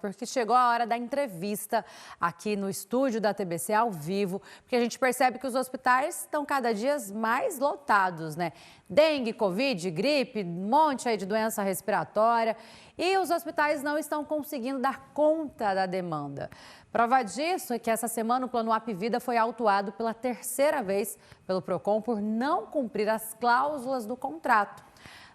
porque chegou a hora da entrevista aqui no estúdio da TBC ao vivo, porque a gente percebe que os hospitais estão cada dia mais lotados, né? Dengue, Covid, gripe, um monte aí de doença respiratória e os hospitais não estão conseguindo dar conta da demanda. Prova disso é que essa semana o Plano Apvida foi autuado pela terceira vez pelo Procon por não cumprir as cláusulas do contrato.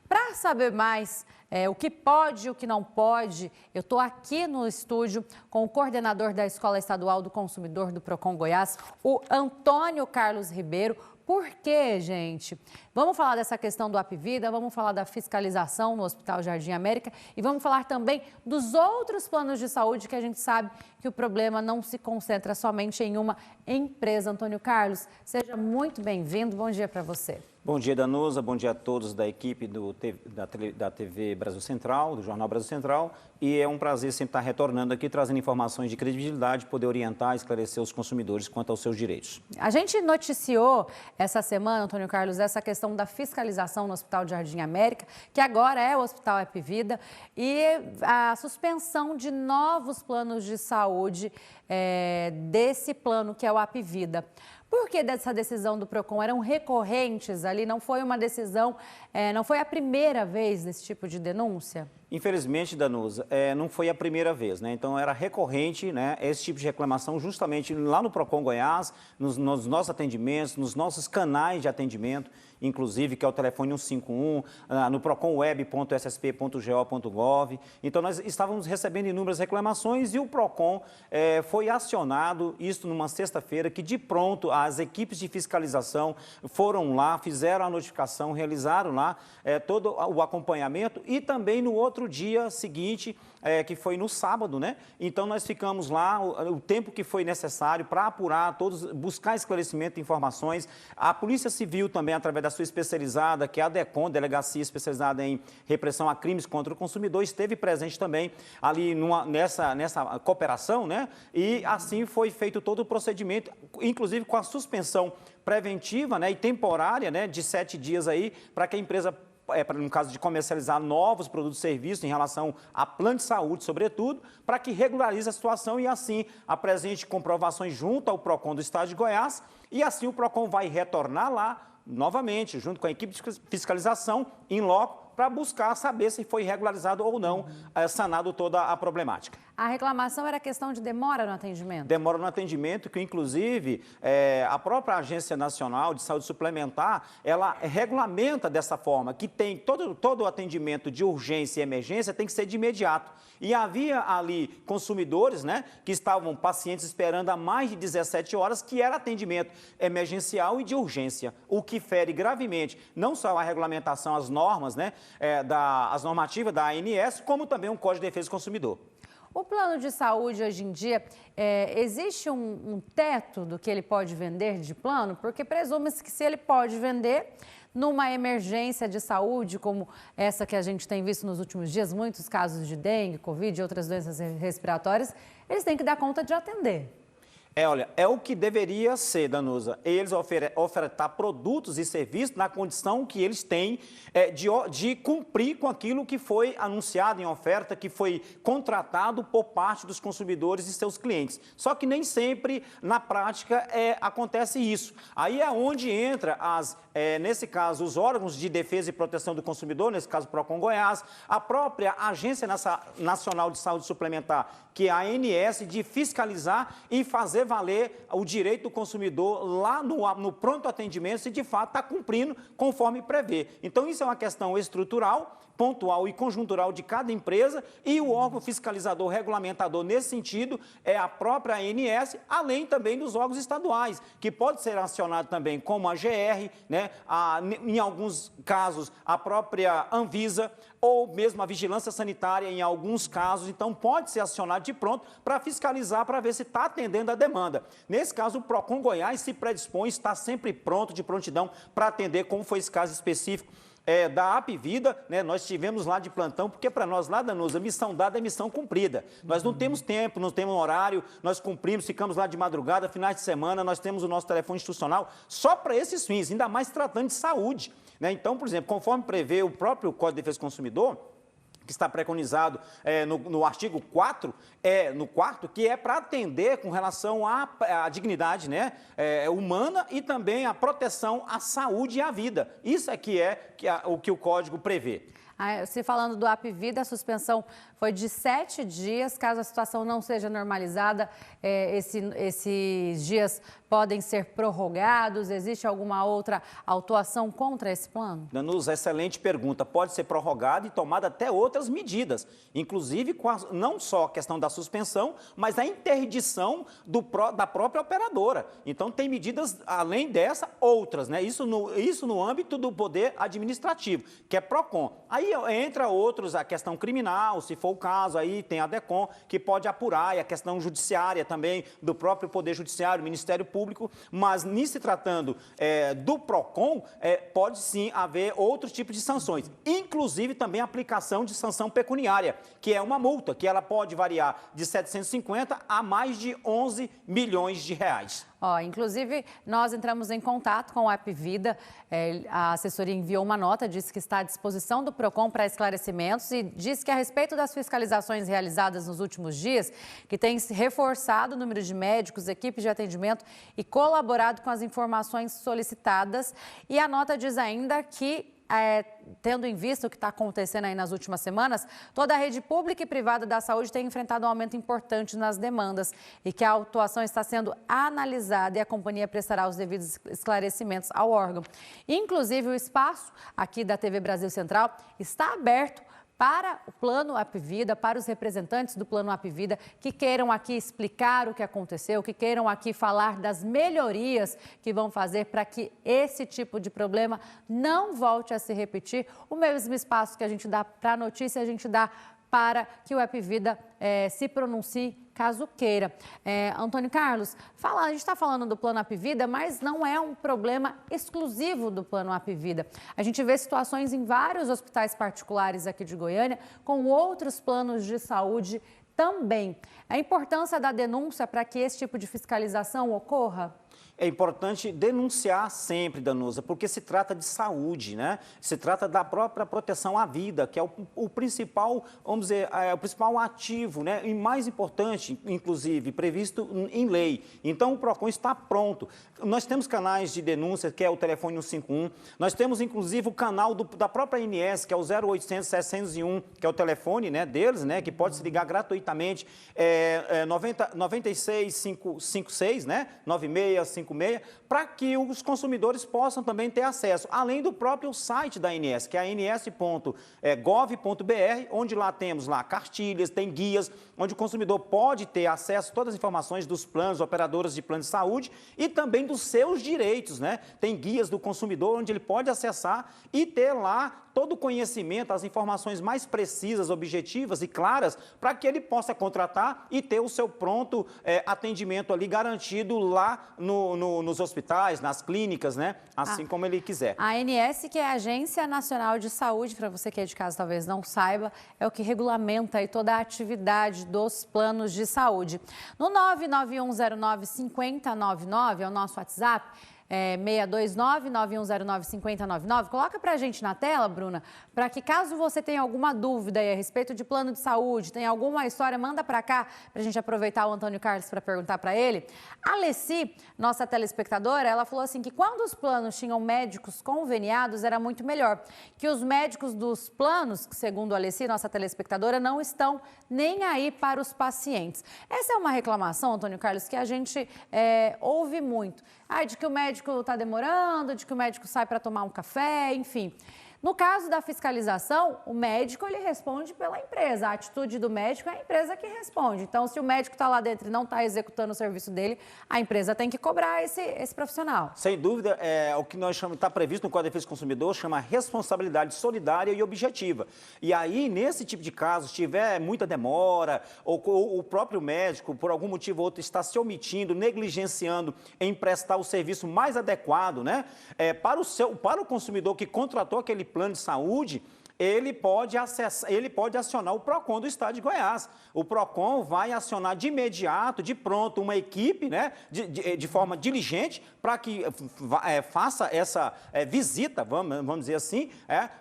Para saber mais o que pode e o que não pode, eu estou aqui no estúdio com o coordenador da Escola Estadual do Consumidor do Procon Goiás, o Antônio Carlos Ribeiro. Por quê, gente? Vamos falar dessa questão do Apvida, vamos falar da fiscalização no Hospital Jardim América e vamos falar também dos outros planos de saúde que a gente sabe que o problema não se concentra somente em uma empresa. Antônio Carlos, seja muito bem-vindo. Bom dia para você. Bom dia, Danusa. Bom dia a todos da equipe da TV Brasil Central, do Jornal Brasil Central. E é um prazer sempre estar retornando aqui, trazendo informações de credibilidade, poder orientar e esclarecer os consumidores quanto aos seus direitos. A gente noticiou essa semana, Antônio Carlos, essa questão da fiscalização no Hospital Jardim América, que agora é o Hospital Apvida, e a suspensão de novos planos de saúde desse plano que é o Apvida. Por que dessa decisão do Procon? Eram recorrentes ali, não foi uma decisão, não foi a primeira vez desse tipo de denúncia? Infelizmente, Danusa, não foi a primeira vez, né? Então era recorrente, né, esse tipo de reclamação justamente lá no Procon Goiás, nos nossos atendimentos, nos nossos canais de atendimento, inclusive que é o telefone 151, no proconweb.ssp.go.gov. Então nós estávamos recebendo inúmeras reclamações e o Procon foi acionado, isso numa sexta-feira, que de pronto as equipes de fiscalização foram lá, fizeram a notificação, realizaram lá todo o acompanhamento e também no outro dia seguinte, que foi no sábado, né? Então nós ficamos lá o tempo que foi necessário para apurar todos, buscar esclarecimento e informações. A Polícia Civil também, através da sua especializada, que é a DECON, Delegacia Especializada em Repressão a Crimes contra o Consumidor, esteve presente também ali nessa cooperação, né? E assim foi feito todo o procedimento, inclusive com a suspensão preventiva, né, e temporária, né, de 7 dias aí, para que a empresa, no caso de comercializar novos produtos e serviços em relação a plano de saúde, sobretudo, para que regularize a situação e assim apresente comprovações junto ao Procon do Estado de Goiás e assim o Procon vai retornar lá novamente, junto com a equipe de fiscalização, em loco, para buscar saber se foi regularizado ou não, sanado toda a problemática. A reclamação era questão de demora no atendimento? Demora no atendimento, que inclusive a própria Agência Nacional de Saúde Suplementar, ela regulamenta dessa forma, que tem todo o atendimento de urgência e emergência tem que ser de imediato. E havia ali consumidores, né, que estavam pacientes esperando há mais de 17 horas, que era atendimento emergencial e de urgência, o que fere gravemente não só a regulamentação, as normas, né, as normativas da ANS, como também o Código de Defesa do Consumidor. O plano de saúde hoje em dia, existe um teto do que ele pode vender de plano? Porque presume-se que se ele pode vender numa emergência de saúde, como essa que a gente tem visto nos últimos dias, muitos casos de dengue, Covid e outras doenças respiratórias, eles têm que dar conta de atender. Olha, é o que deveria ser, Danusa, eles ofertar produtos e serviços na condição que eles têm de cumprir com aquilo que foi anunciado em oferta, que foi contratado por parte dos consumidores e seus clientes. Só que nem sempre, na prática, acontece isso. Aí é onde entra, nesse caso, os órgãos de defesa e proteção do consumidor, nesse caso o Procon Goiás, a própria Agência Nacional de Saúde Suplementar, que é a ANS, de fiscalizar e fazer valer o direito do consumidor lá no pronto atendimento, se de fato está cumprindo conforme prevê. Então, isso é uma questão estrutural, pontual e conjuntural de cada empresa e o órgão fiscalizador regulamentador nesse sentido é a própria ANS, além também dos órgãos estaduais, que pode ser acionado também como a GR, né, em alguns casos a própria Anvisa ou mesmo a Vigilância Sanitária em alguns casos, então pode ser acionado de pronto para fiscalizar, para ver se está atendendo a demanda. Nesse caso, o Procon Goiás se predispõe, está sempre pronto, de prontidão, para atender, como foi esse caso específico da Apvida, né? Nós estivemos lá de plantão, porque para nós lá, Danusa, missão dada é missão cumprida. Nós não temos tempo, não temos horário, nós cumprimos, ficamos lá de madrugada, finais de semana, nós temos o nosso telefone institucional só para esses fins, ainda mais tratando de saúde, né? Então, por exemplo, conforme prevê o próprio Código de Defesa do Consumidor, que está preconizado no artigo 4, no quarto, que é para atender com relação à dignidade, né, humana e também a proteção à saúde e à vida. Isso é o que o Código prevê. Se falando do Apvida, a suspensão foi de 7 dias. Caso a situação não seja normalizada, esses dias podem ser prorrogados? Existe alguma outra autuação contra esse plano? Danusa, excelente pergunta. Pode ser prorrogado e tomada até outras medidas, inclusive não só a questão da suspensão, mas a interdição da própria operadora. Então, tem medidas, além dessa, outras, né? Isso no âmbito do poder administrativo, que é PROCON. Aí entra outros, a questão criminal, se for o caso, aí tem a DECOM, que pode apurar, e a questão judiciária também, do próprio Poder Judiciário, Ministério Público, mas, se tratando do PROCON, pode sim haver outros tipos de sanções, inclusive também a aplicação de sanção pecuniária, que é uma multa, que ela pode variar de 750 a mais de 11 milhões de reais. Inclusive, nós entramos em contato com o Apvida, a assessoria enviou uma nota, disse que está à disposição do PROCON para esclarecimentos e disse que a respeito das fiscalizações realizadas nos últimos dias, que tem reforçado o número de médicos, equipes de atendimento e colaborado com as informações solicitadas. E a nota diz ainda que, tendo em vista o que está acontecendo aí nas últimas semanas, toda a rede pública e privada da saúde tem enfrentado um aumento importante nas demandas e que a autuação está sendo analisada e a companhia prestará os devidos esclarecimentos ao órgão. Inclusive, o espaço aqui da TV Brasil Central está aberto para o Plano Apvida, para os representantes do Plano Apvida que queiram aqui explicar o que aconteceu, que queiram aqui falar das melhorias que vão fazer para que esse tipo de problema não volte a se repetir. O mesmo espaço que a gente dá para a notícia, a gente dá para que o Apvida se pronuncie caso queira. Antônio Carlos, a gente está falando do Plano Apvida, mas não é um problema exclusivo do Plano Apvida. A gente vê situações em vários hospitais particulares aqui de Goiânia, com outros planos de saúde também. A importância da denúncia para que esse tipo de fiscalização ocorra? É importante denunciar sempre, Danusa, porque se trata de saúde, né? Se trata da própria proteção à vida, que é o principal, vamos dizer, o principal ativo, né? E mais importante, inclusive, previsto em lei. Então, o PROCON está pronto. Nós temos canais de denúncia, que é o telefone 151. Nós temos, inclusive, o canal da própria ANS, que é o 0800 701, que é o telefone, né, deles, né? Que pode se ligar gratuitamente, 9656, né? 9656, para que os consumidores possam também ter acesso, além do próprio site da ANS, que é ans.gov.br, onde lá temos cartilhas, tem guias, onde o consumidor pode ter acesso a todas as informações dos planos, operadoras de plano de saúde e também dos seus direitos, né? Tem guias do consumidor onde ele pode acessar e ter lá todo o conhecimento, as informações mais precisas, objetivas e claras, para que ele possa contratar e ter o seu pronto atendimento ali garantido lá nos hospitais, nas clínicas, né? Assim como ele quiser. A ANS, que é a Agência Nacional de Saúde, para você que é de casa talvez não saiba, é o que regulamenta aí toda a atividade dos planos de saúde. No 99109-5099, é o nosso WhatsApp, 629-9109-5099. Coloca pra gente na tela, Bruna, para que caso você tenha alguma dúvida aí a respeito de plano de saúde, tem alguma história, manda para cá pra gente aproveitar o Antônio Carlos para perguntar para ele. A Leci, nossa telespectadora, ela falou assim que quando os planos tinham médicos conveniados era muito melhor, que os médicos dos planos, segundo a Leci, nossa telespectadora, não estão nem aí para os pacientes. Essa é uma reclamação, Antônio Carlos, que a gente ouve muito. De que o médico está demorando, de que o médico sai para tomar um café, enfim. No caso da fiscalização, o médico ele responde pela empresa. A atitude do médico é a empresa que responde. Então, se o médico está lá dentro e não está executando o serviço dele, a empresa tem que cobrar esse profissional. Sem dúvida, o que nós chamamos, está previsto no Código de Defesa do Consumidor, chama responsabilidade solidária e objetiva. E aí, nesse tipo de caso, se tiver muita demora, ou o próprio médico, por algum motivo ou outro, está se omitindo, negligenciando em prestar o serviço mais adequado, né, para o consumidor que contratou aquele plano de saúde, ele pode acionar o PROCON do Estado de Goiás. O PROCON vai acionar de imediato, de pronto, uma equipe, né, de forma diligente para que faça essa visita, vamos dizer assim,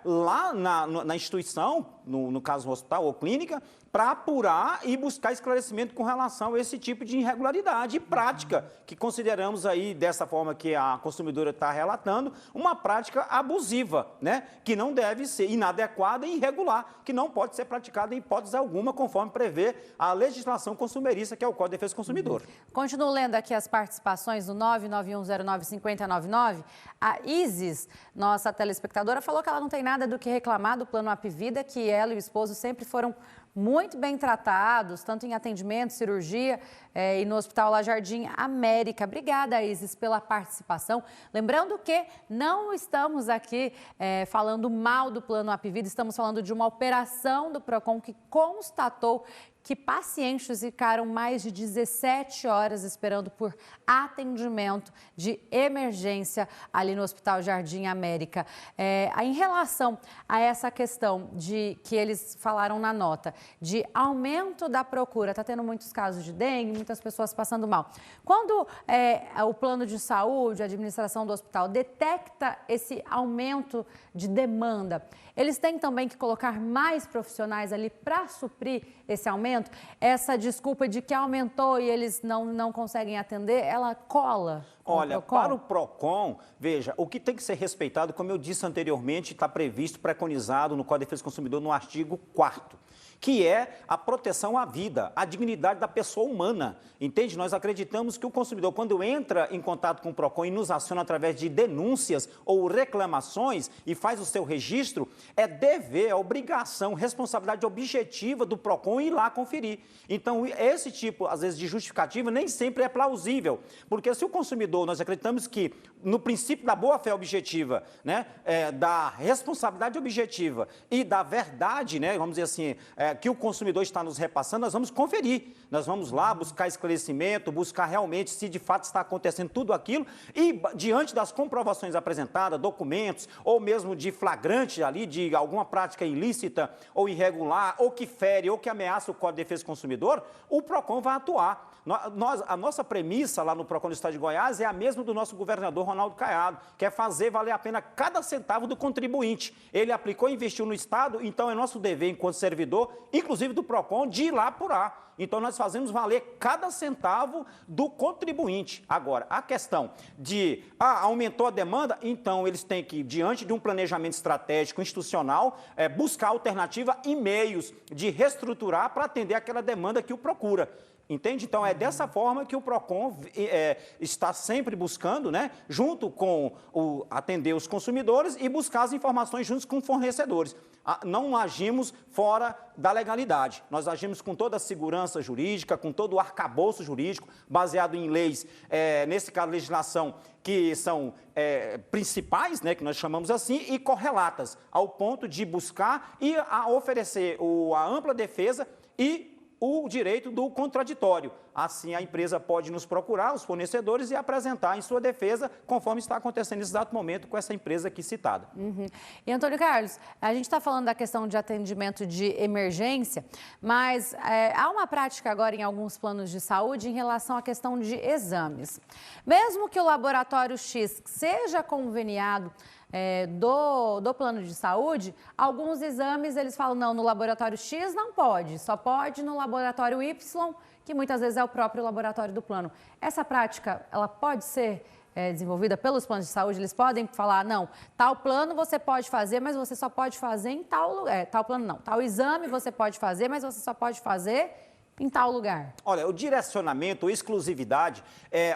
lá na instituição, no caso, hospital ou clínica, para apurar e buscar esclarecimento com relação a esse tipo de irregularidade e prática, que consideramos aí, dessa forma que a consumidora está relatando, uma prática abusiva, né? Que não deve ser inadequada e irregular, que não pode ser praticada em hipótese alguma, conforme prevê a legislação consumerista, que é o Código de Defesa do Consumidor. Continuo lendo aqui as participações do 991095099. A Isis, nossa telespectadora, falou que ela não tem nada do que reclamar do Plano Apvida, que ela e o esposo sempre foram muito bem tratados, tanto em atendimento, cirurgia e no Hospital La Jardim América. Obrigada, Isis, pela participação. Lembrando que não estamos aqui falando mal do Plano Apvida, estamos falando de uma operação do PROCON que constatou que pacientes ficaram mais de 17 horas esperando por atendimento de emergência ali no Hospital Jardim América. Em relação a essa questão de que eles falaram na nota, de aumento da procura, está tendo muitos casos de dengue, muitas pessoas passando mal. Quando o plano de saúde, a administração do hospital detecta esse aumento de demanda, eles têm também que colocar mais profissionais ali para suprir esse aumento? Essa desculpa de que aumentou e eles não conseguem atender, ela cola? Olha, para o PROCON, veja, o que tem que ser respeitado, como eu disse anteriormente, está previsto, preconizado no Código de Defesa do Consumidor, no artigo 4º, que é a proteção à vida, à dignidade da pessoa humana, entende? Nós acreditamos que o consumidor, quando entra em contato com o PROCON e nos aciona através de denúncias ou reclamações e faz o seu registro, é dever, é obrigação, responsabilidade objetiva do PROCON ir lá conferir. Então, esse tipo, às vezes, de justificativa nem sempre é plausível, porque se o consumidor, nós acreditamos que no princípio da boa-fé objetiva, né, da responsabilidade objetiva e da verdade, né, vamos dizer assim, que o consumidor está nos repassando, nós vamos conferir. Nós vamos lá buscar esclarecimento, buscar realmente se de fato está acontecendo tudo aquilo e, diante das comprovações apresentadas, documentos, ou mesmo de flagrante ali, de alguma prática ilícita ou irregular, ou que fere, ou que ameaça o Código de Defesa do Consumidor, o PROCON vai atuar. A nossa premissa lá no PROCON do Estado de Goiás é a mesma do nosso governador Ronaldo Caiado, que é fazer valer a pena cada centavo do contribuinte. Ele aplicou e investiu no Estado, então é nosso dever, enquanto servidor, inclusive do PROCON, de ir lá apurar. Então, nós fazemos valer cada centavo do contribuinte. Agora, a questão de, aumentou a demanda, então eles têm que, diante de um planejamento estratégico institucional, buscar alternativa e meios de reestruturar para atender aquela demanda que o procura. Entende? Então, é dessa forma que o PROCON está sempre buscando, né, junto com atender os consumidores e buscar as informações juntos com fornecedores. Não agimos fora da legalidade. Nós agimos com toda a segurança jurídica, com todo o arcabouço jurídico, baseado em leis, nesse caso, legislação, que são principais, né, que nós chamamos assim, e correlatas, ao ponto de buscar e oferecer a ampla defesa e o direito do contraditório. Assim, a empresa pode nos procurar, os fornecedores, e apresentar em sua defesa, conforme está acontecendo nesse exato momento com essa empresa aqui citada. Uhum. E, Antônio Carlos, a gente está falando da questão de atendimento de emergência, mas há uma prática agora em alguns planos de saúde em relação à questão de exames. Mesmo que o laboratório X seja conveniado do plano de saúde, alguns exames eles falam, não, no laboratório X não pode, só pode no laboratório Y, que muitas vezes é o próprio laboratório do plano. Essa prática, ela pode ser desenvolvida pelos planos de saúde? Eles podem falar, não, tal plano você pode fazer, mas você só pode fazer em tal lugar. Tal plano não, tal exame você pode fazer, mas você só pode fazer em tal lugar. Olha, o direcionamento, exclusividade,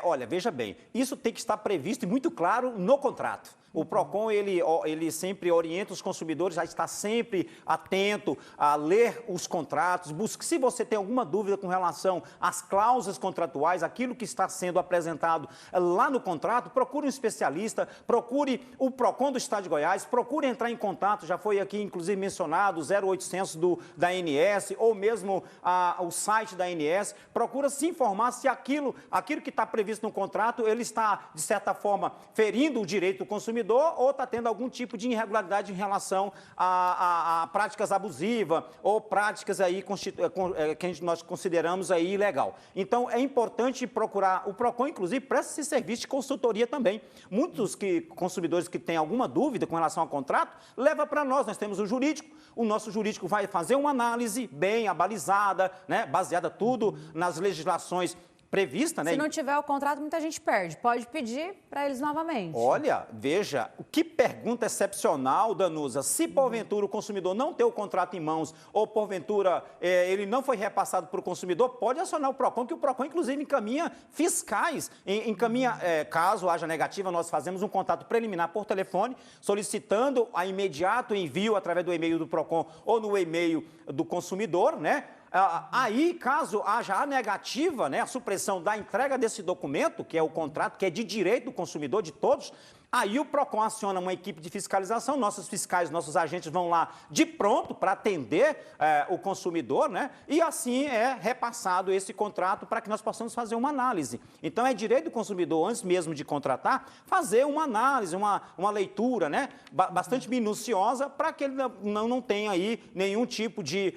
olha, veja bem, isso tem que estar previsto e muito claro no contrato. O PROCON, ele sempre orienta os consumidores a estar sempre atento a ler os contratos. Se você tem alguma dúvida com relação às cláusulas contratuais, aquilo que está sendo apresentado lá no contrato, procure um especialista, procure o PROCON do Estado de Goiás, procure entrar em contato, já foi aqui inclusive mencionado, o 0800 da ANS, ou mesmo o site da ANS, procura se informar se aquilo que está previsto no contrato, ele está, de certa forma, ferindo o direito do consumidor, consumidor ou está tendo algum tipo de irregularidade em relação a práticas abusivas ou práticas aí que nós consideramos aí ilegal. Então, é importante procurar, o PROCON, inclusive, presta esse serviço de consultoria também. Muitos consumidores que têm alguma dúvida com relação ao contrato, leva para nós temos o jurídico, o nosso jurídico vai fazer uma análise bem abalizada, né, baseada tudo nas legislações prevista, né? Se não tiver o contrato, muita gente perde. Pode pedir para eles novamente. Olha, veja, que pergunta excepcional, Danusa. Se porventura o consumidor não tem o contrato em mãos ou porventura ele não foi repassado para o consumidor, pode acionar o PROCON, que o PROCON inclusive encaminha fiscais, caso haja negativa, nós fazemos um contato preliminar por telefone, solicitando a imediato envio através do e-mail do PROCON ou no e-mail do consumidor, né? Aí, caso haja a negativa, né, a supressão da entrega desse documento, que é o contrato, que é de direito do consumidor, de todos, aí o PROCON aciona uma equipe de fiscalização, nossos fiscais, nossos agentes vão lá de pronto para atender o consumidor, né, e assim é repassado esse contrato para que nós possamos fazer uma análise. Então, é direito do consumidor, antes mesmo de contratar, fazer uma análise, uma leitura, né, bastante minuciosa para que ele não tenha aí nenhum tipo de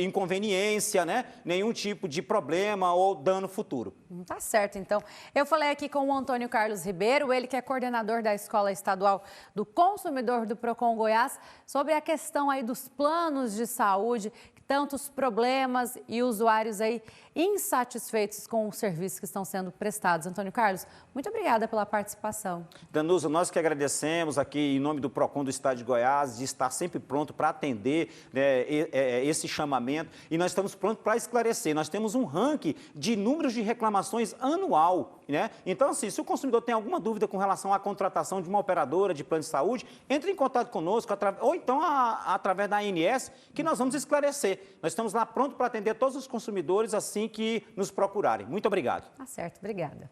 inconveniência, né, nenhum tipo de problema ou dano futuro. Tá certo, então. Eu falei aqui com o Antônio Carlos Ribeiro, ele que é coordenador da Escola Estadual do Consumidor do PROCON Goiás, sobre a questão aí dos planos de saúde, tantos problemas e usuários aí insatisfeitos com os serviços que estão sendo prestados. Antônio Carlos, muito obrigada pela participação. Danusa, nós que agradecemos aqui em nome do PROCON do Estado de Goiás de estar sempre pronto para atender, né, esse chamamento, e nós estamos prontos para esclarecer. Nós temos um ranking de números de reclamações anual, né? Então, assim, se o consumidor tem alguma dúvida com relação à contratação de uma operadora de plano de saúde, entre em contato conosco ou então através da ANS, que nós vamos esclarecer. Nós estamos lá prontos para atender todos os consumidores assim que nos procurarem. Muito obrigado. Tá certo, obrigada.